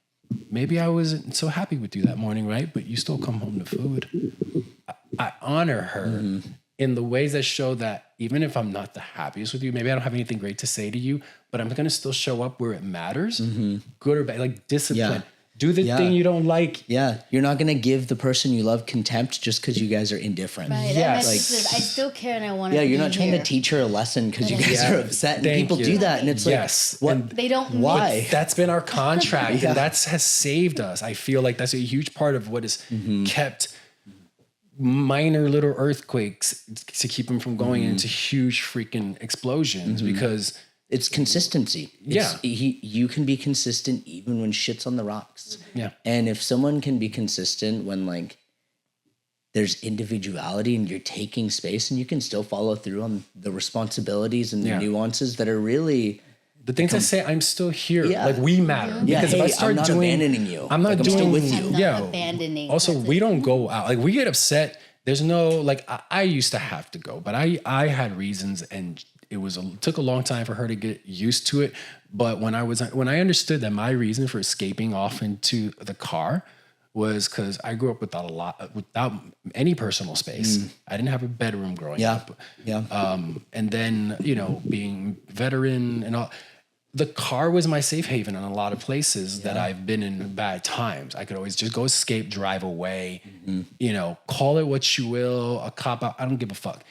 maybe I wasn't so happy with you that morning, right? But you still come home to food. I honor her in the ways that show that even if I'm not the happiest with you, maybe I don't have anything great to say to you, but I'm going to still show up where it matters, good or bad, like discipline. Yeah. Do the thing you don't like. Yeah, you're not gonna give the person you love contempt just because you guys are indifferent. Right. Yes. That message says, I still care and I want to. Yeah, be you're not trying here. to teach her a lesson because you guys Yeah. are upset, and Thank people you. do that, and it's Yes. like, what? And They don't. Why? Need, That's been our contract, Yeah. and that has saved us. I feel like that's a huge part of what has kept minor little earthquakes to keep them from going into huge freaking explosions, because It's consistency. You can be consistent even when shit's on the rocks. Yeah. And if someone can be consistent when like there's individuality and you're taking space and you can still follow through on the responsibilities and the Yeah. nuances that are really the things I say, I'm still here. Yeah. Like, we matter. Yeah, Because if I hey, start I'm not doing, abandoning you. I'm not Like, I'm doing still with I'm you. not Yeah. abandoning. Also, That's we it. don't go out. Like, we get upset. There's no, like, I used to have to go, but I had reasons, and it took a long time for her to get used to it. But when I understood that my reason for escaping off into the car was because I grew up without any personal space. I didn't have a bedroom growing up. Yeah. And then, being veteran and all, the car was my safe haven in a lot of places that I've been in bad times. I could always just go escape, drive away, call it what you will, a cop out. I don't give a fuck.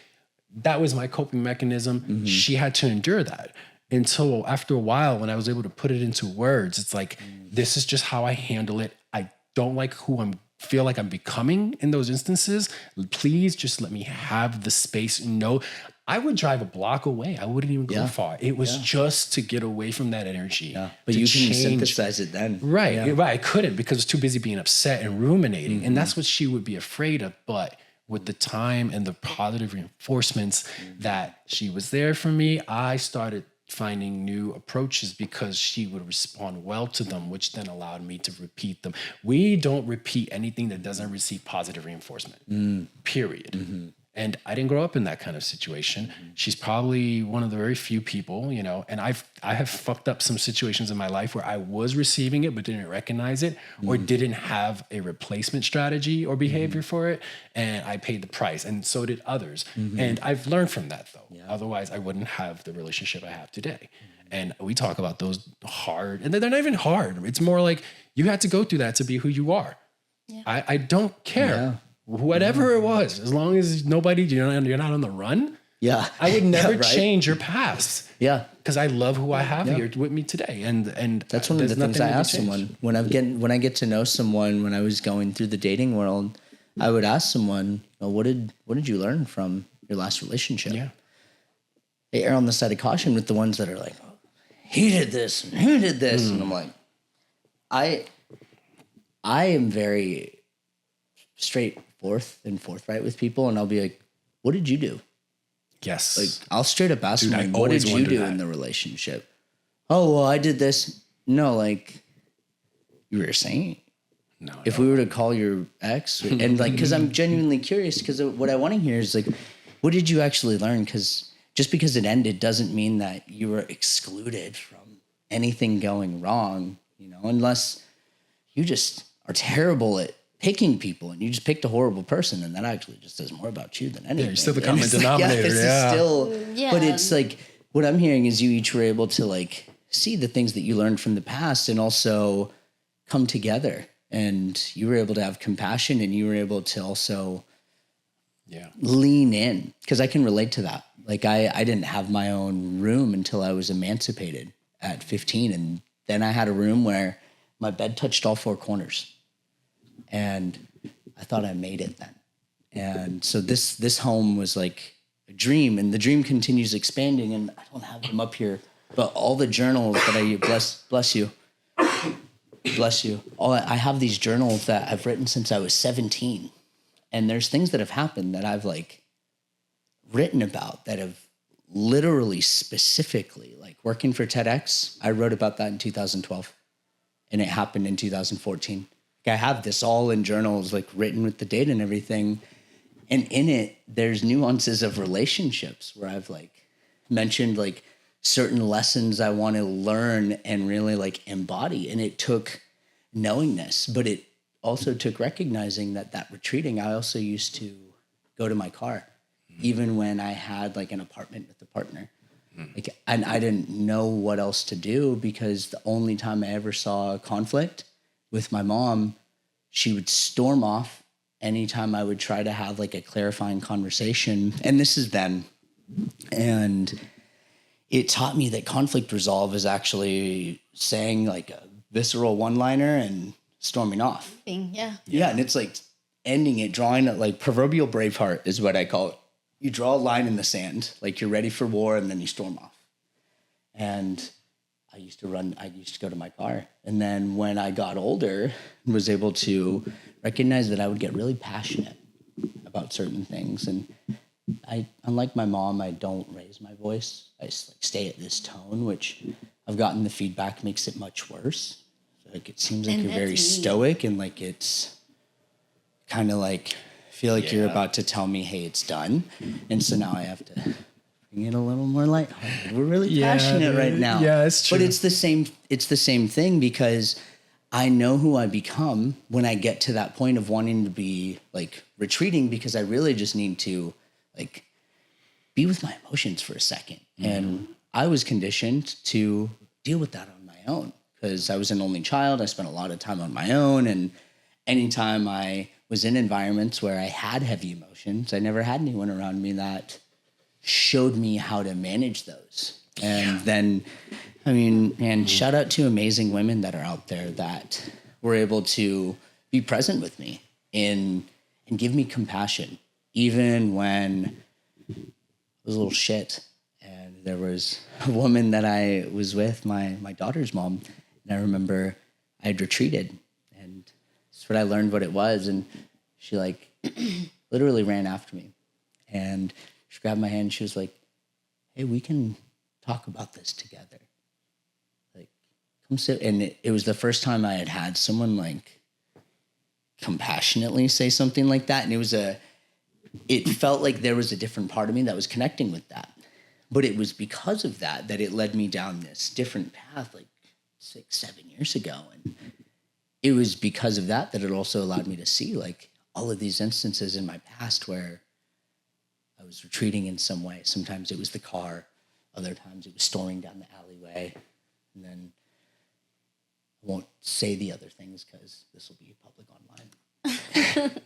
That was my coping mechanism. She had to endure that until after a while, when I was able to put it into words, it's like, this is just how I handle it. I don't like who feel like I'm becoming in those instances. Please just let me have the space. No, I would drive a block away. I wouldn't even go far. It was just to get away from that energy. Yeah. But to you can change. synthesize it then. Right, Yeah. right. I couldn't because I was too busy being upset and ruminating. And that's what she would be afraid of. But with the time and the positive reinforcements that she was there for me, I started finding new approaches because she would respond well to them, which then allowed me to repeat them. We don't repeat anything that doesn't receive positive reinforcement, period. And I didn't grow up in that kind of situation. She's probably one of the very few people, and I have fucked up some situations in my life where I was receiving it but didn't recognize it or didn't have a replacement strategy or behavior for it. And I paid the price, and so did others. And I've learned from that, though. Otherwise, I wouldn't have the relationship I have today. And we talk about those hard, and they're not even hard. It's more like you had to go through that to be who you are. Yeah. I don't care. Whatever it was, as long as you're not on the run. Yeah. I would never right? change your past. Yeah. Because I love who I have here with me today. And that's one of the things I ask someone when I get to know someone. When I was going through the dating world, I would ask someone, what did you learn from your last relationship? Yeah. They err on the side of caution with the ones that are like, oh, he did this and who did this. And I'm like, I am very forthright with people. And I'll be like, what did you do? Yes. Like, I'll straight up ask someone, what did you do in the relationship? Oh, well, I did this. No, like you were saying. No. If we were to call your ex and like, cause I'm genuinely curious, cause what I want to hear is like, what did you actually learn? Cause just because it ended doesn't mean that you were excluded from anything going wrong, unless you just are terrible at picking people and you just picked a horrible person, and that actually just says more about you than anything. Yeah, you're still the common denominator. But it's like, what I'm hearing is you each were able to like see the things that you learned from the past and also come together, and you were able to have compassion, and you were able to also lean in, because I can relate to that. Like I didn't have my own room until I was emancipated at 15. And then I had a room where my bed touched all four corners. And I thought I made it then. And so this home was like a dream, and the dream continues expanding. And I don't have them up here, but all the journals that I bless you. I have these journals that I've written since I was 17. And there's things that have happened that I've like written about that have literally specifically, like working for TEDx. I wrote about that in 2012, and it happened in 2014. I have this all in journals, like written with the date and everything. And in it, there's nuances of relationships where I've like mentioned like certain lessons I want to learn and really like embody. And it took knowingness, but it also took recognizing that retreating, I also used to go to my car, even when I had like an apartment with a partner. Like, and I didn't know what else to do, because the only time I ever saw a conflict with my mom, she would storm off anytime I would try to have like a clarifying conversation. And this is then. And it taught me that conflict resolve is actually saying like a visceral one-liner and storming off. Yeah. Yeah. And it's like ending it, drawing it, like proverbial Braveheart is what I call it. You draw a line in the sand, like you're ready for war, and then you storm off. And I used to go to my car. And then when I got older and was able to recognize that I would get really passionate about certain things. And unlike my mom, I don't raise my voice. I just like stay at this tone, which I've gotten the feedback makes it much worse. Like it seems like you're very stoic, and like it's kind of like feel like you're about to tell me, hey, it's done. And so now I have to bring it a little more lighthearted. We're really passionate right now. Yeah, it's true. But it's the same thing, because I know who I become when I get to that point of wanting to be like retreating, because I really just need to like be with my emotions for a second. And I was conditioned to deal with that on my own, because I was an only child. I spent a lot of time on my own, and anytime I was in environments where I had heavy emotions, I never had anyone around me that showed me how to manage those. And then, I mean, and shout out to amazing women that are out there that were able to be present with me and give me compassion, even when I was a little shit. And there was a woman that I was with, my daughter's mom, and I remember I had retreated, and that's what I learned what it was. And she like literally ran after me, and she grabbed my hand and she was like, hey, we can talk about this together. Like, come sit. And it was the first time I had someone like compassionately say something like that. And it felt like there was a different part of me that was connecting with that. But it was because of that it led me down this different path like 6-7 years ago. And it was because of that it also allowed me to see like all of these instances in my past where I was retreating in some way. Sometimes it was the car. Other times it was storming down the alleyway. And then I won't say the other things because this will be public online.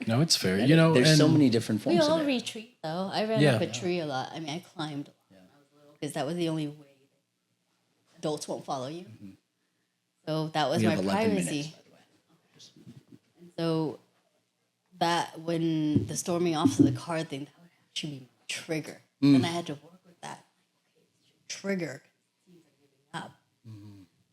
No, it's fair. You know, there's so and many different forms We of all it. retreat though. I ran Yeah. up a tree a lot. I mean, I climbed a lot when I was little because that was the only way that adults won't follow you. So that was We my have 11 privacy. minutes, by the way. And so that when the storming off of the car thing, that would actually be my trigger. And I had to work with that. Like, okay, it's your trigger. It seems like giving up.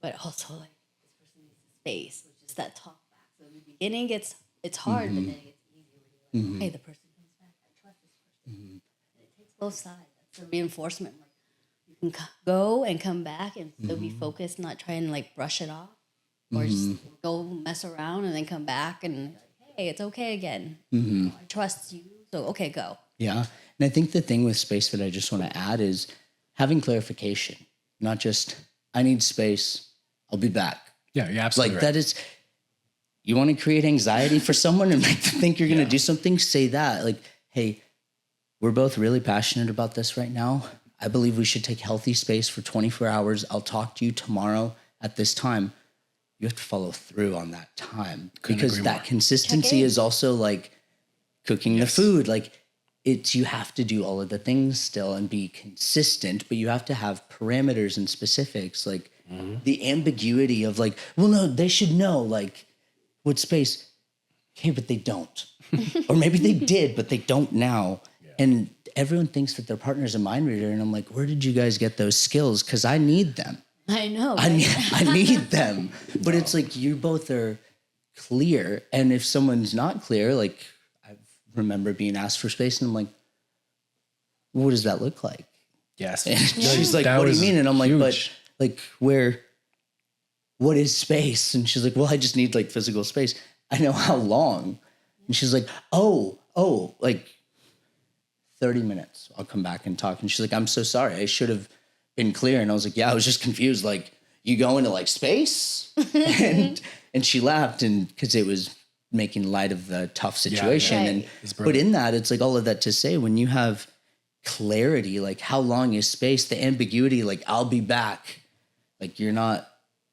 But also like this person needs space, which is that talk back. So in the beginning it's hard, but then it gets easier when you're like, okay, the person comes back. I trust this person. And it takes both sides. That's the reinforcement. Like you can go and come back and still be focused, not try and like brush it off. Or just go mess around and then come back and like, hey, it's okay again. I trust you. So okay, go. Yeah. And I think the thing with space that I just want to add is having clarification, not just, I need space, I'll be back. yeah, you're absolutely Like right. that is, you want to create anxiety for someone and make them think you're going to do something, say that. Like, hey, we're both really passionate about this right now. I believe we should take healthy space for 24 hours. I'll talk to you tomorrow at this time. You have to follow through on that time because agree that more. consistency Check in. is also like cooking the food. Like it's, you have to do all of the things still and be consistent, but you have to have parameters and specifics, like the ambiguity of like, well, no, they should know like what space. Okay, but they don't. Or maybe they did, but they don't now. And everyone thinks that their partner's a mind reader. And I'm like, where did you guys get those skills? Because I need them. I know. I right? need them. But it's like you both are clear. And if someone's not clear, like I remember being asked for space and I'm like, what does that look like? Yes. And she's like, That what do you was mean? And I'm like, but huge. like what is space? And she's like, well, I just need like physical space. I know how long. And she's like, oh, like 30 minutes. I'll come back and talk. And she's like, I'm so sorry. I should have been clear. And I was like, yeah, I was just confused. Like, you go into like space? and she laughed, and because it was making light of the tough situation. Right. And It's but brilliant. in that, it's like all of that to say, when you have clarity, like how long is space, the ambiguity, like I'll be back. Like you're not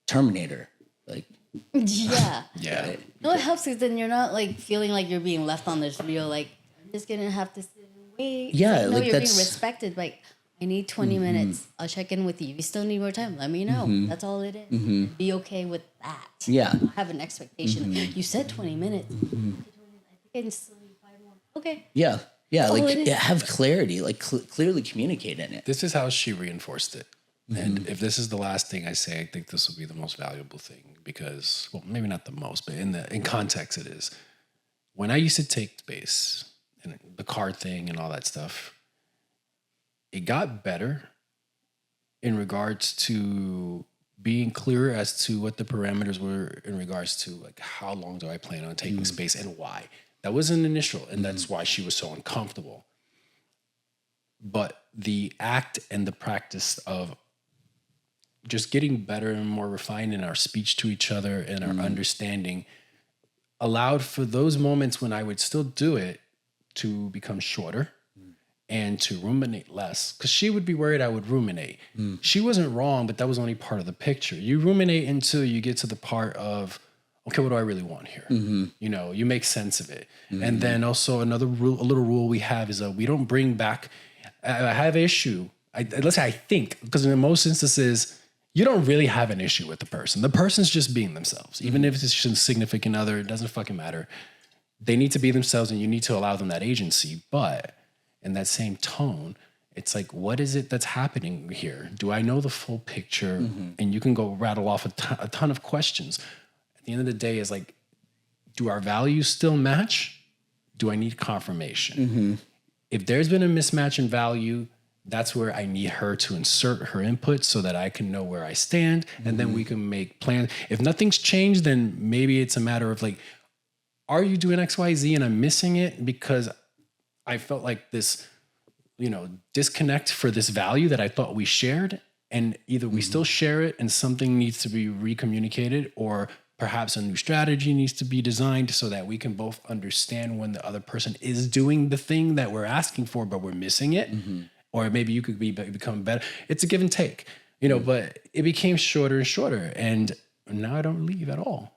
Terminator. Like Yeah. Yeah. No, it helps because then you're not like feeling like you're being left on this real, like, I'm just gonna have to sit and wait. Yeah, no, like you're that's- being respected. Like, I need 20 minutes. I'll check in with you. If you still need more time, let me know. That's all it is. Be okay with that. Yeah. Don't have an expectation. You said 20 minutes. I think I still need 5 more. Okay. Yeah. Oh, Like it is. have clarity, like clearly communicate in it. This is how she reinforced it. And if this is the last thing I say, I think this will be the most valuable thing because, well, maybe not the most, but in context it is. When I used to take space and the card thing and all that stuff, it got better in regards to being clearer as to what the parameters were in regards to like how long do I plan on taking space and why. That was an initial, and that's why she was so uncomfortable. But the act and the practice of just getting better and more refined in our speech to each other and our understanding allowed for those moments when I would still do it to become shorter and to ruminate less. Because she would be worried I would ruminate. She wasn't wrong, but that was only part of the picture. You ruminate until you get to the part of, okay, what do I really want here? You know, you make sense of it. And then also another rule, a little rule we have is we don't bring back, I have an issue. Let's say I think, because in most instances, you don't really have an issue with the person. The person's just being themselves. Even if it's a significant other, it doesn't fucking matter. They need to be themselves and you need to allow them that agency. But in that same tone, it's like, what is it that's happening here? Do I know the full picture? And you can go rattle off a ton of questions. At the end of the day, is like, do our values still match? Do I need confirmation? If there's been a mismatch in value, that's where I need her to insert her input so that I can know where I stand, and then we can make plans. If nothing's changed, then maybe it's a matter of like, are you doing X, Y, Z and I'm missing it because I felt like this, disconnect for this value that I thought we shared, and either we still share it and something needs to be recommunicated, or perhaps a new strategy needs to be designed so that we can both understand when the other person is doing the thing that we're asking for, but we're missing it. or maybe you could become better. It's a give and take, you know, but it became shorter and shorter. And now I don't leave at all.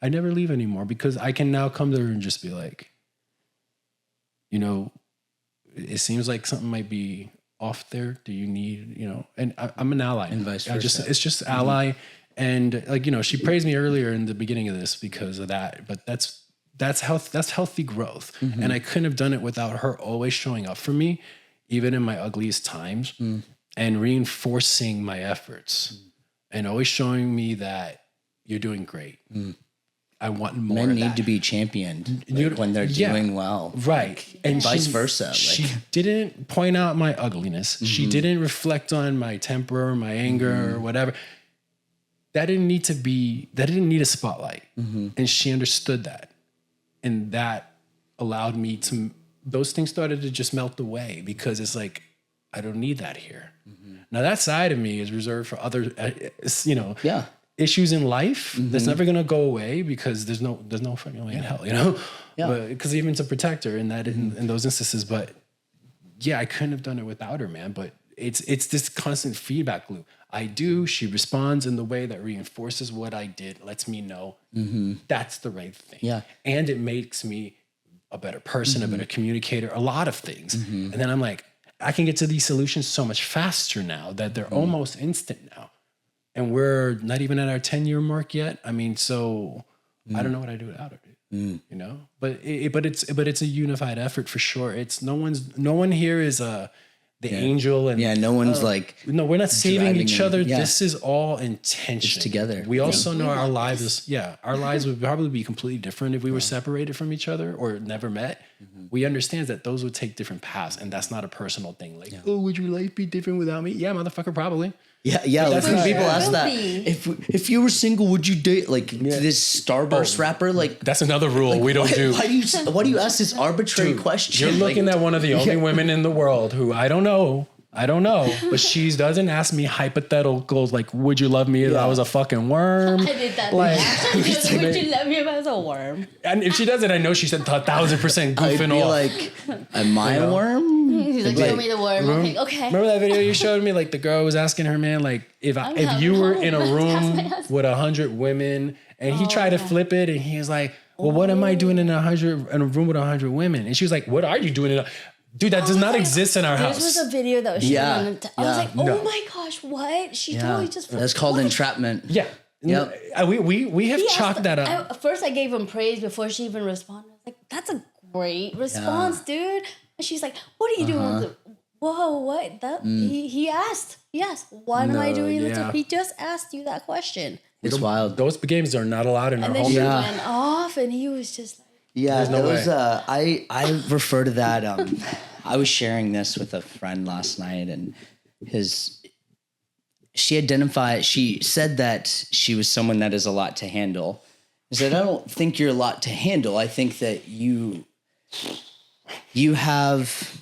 I never leave anymore because I can now come to her and just be like, you know, it seems like something might be off there. Do you need, you know, and I'm an ally. And vice versa. It's just ally. And like, you know, she praised me earlier in the beginning of this because of that, but that's healthy growth. And I couldn't have done it without her always showing up for me, even in my ugliest times, and reinforcing my efforts and always showing me that you're doing great. I want more. Men of need that. to be championed when they're doing well. Right. And vice versa. Like, She didn't point out my ugliness. She didn't reflect on my temper or my anger or whatever. That didn't need a spotlight. And she understood that. And that allowed me to, those things started to just melt away because it's like, I don't need that here. Now that side of me is reserved for other, you know, issues in life that's never going to go away because there's no fucking way in hell, you know? But because even to protect her in that, in those instances, but yeah, I couldn't have done it without her, man. But it's this constant feedback loop. I do, she responds in the way that reinforces what I did, lets me know that's the right thing. Yeah. And it makes me a better person, a better communicator, a lot of things. And then I'm like, I can get to these solutions so much faster now that they're almost instant now. And we're not even at our 10-year mark yet. I mean, so I don't know what I do without her, you know, but it's a unified effort for sure. It's no one here is the angel and no one's like, no, we're not saving each other. Yeah. This is all intention. It's together. We also know our lives our lives would probably be completely different if we were separated from each other or never met. We understand that those would take different paths, and that's not a personal thing. Like, oh, would your life be different without me? Yeah, motherfucker, probably. Yeah. Like when people ask that, be. if you were single, would you date like this Starburst rapper? Like That's another rule we don't do. Why do you ask this arbitrary question? You're looking at one of the only women in the world who I don't know, but she doesn't ask me hypotheticals like, would you love me if I was a fucking worm? I did that. Like, Would you love me if I was a worm? and if she does it, I know she said 1,000% I'd goofing be off. like, am I a worm? He's like, show me the worm. Okay. Remember that video you showed me? Like the girl was asking her man, like if you were in a room with 100 women, and he tried to flip it, and he was like, well, what am I doing in a room with 100 women? And she was like, what are you doing Dude, that does not exist in our house. This was a video that was shown on I was like, oh No. my gosh, what? She totally just That's called entrapment. Yeah. Yep. We have He chalked asked- that up. First, I gave him praise before she even responded. I was like, that's a great response, dude. And she's like, what are you doing with it? Whoa, what? He asked. Yes. What am I doing? yeah. He just asked you that question. It's wild. Those games are not allowed in And our then home. she went off, and he was just like, Yeah, no those. way. I refer to that. I was sharing this with a friend last night, and she said that she was someone that is a lot to handle. I said, I don't think you're a lot to handle. I think that you have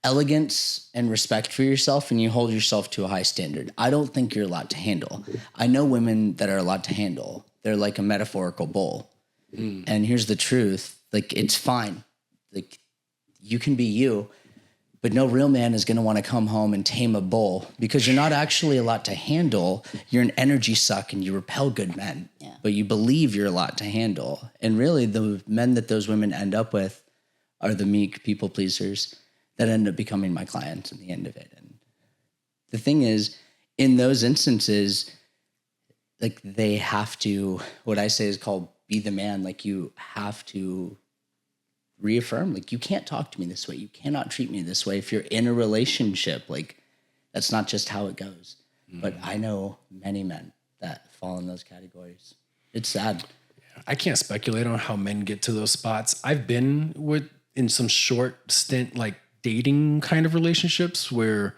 elegance and respect for yourself, and you hold yourself to a high standard. I don't think you're a lot to handle. I know women that are a lot to handle. They're like a metaphorical bowl. And here's the truth. Like, it's fine. Like, you can be you, but no real man is going to want to come home and tame a bull because you're not actually a lot to handle. You're an energy suck and you repel good men, but you believe you're a lot to handle. And really the men that those women end up with are the meek people pleasers that end up becoming my clients in the end of it. And the thing is, in those instances, like, they have to, what I say is called be the man. Like, you have to reaffirm, like, you can't talk to me this way. You cannot treat me this way. If you're in a relationship, like, that's not just how it goes. But I know many men that fall in those categories. It's sad. I can't speculate on how men get to those spots. I've been in some short stint, like dating kind of relationships where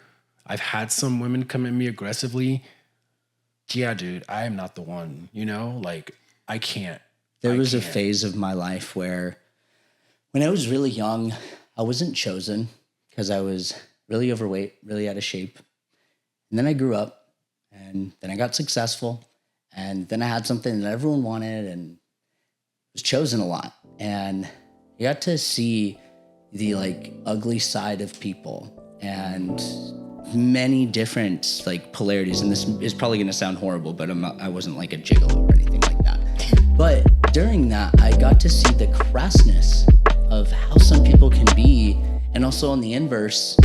I've had some women come at me aggressively. Yeah, dude, I am not the one, you know, like, I can't. There was a phase of my life where when I was really young, I wasn't chosen because I was really overweight, really out of shape. And then I grew up, and then I got successful, and then I had something that everyone wanted and was chosen a lot. And you got to see the like ugly side of people and many different like polarities. And this is probably going to sound horrible, but I wasn't like a gigolo or anything like that. But during that, I got to see the crassness of how some people can be, and also on the inverse,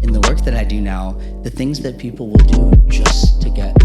in the work that I do now, the things that people will do just to get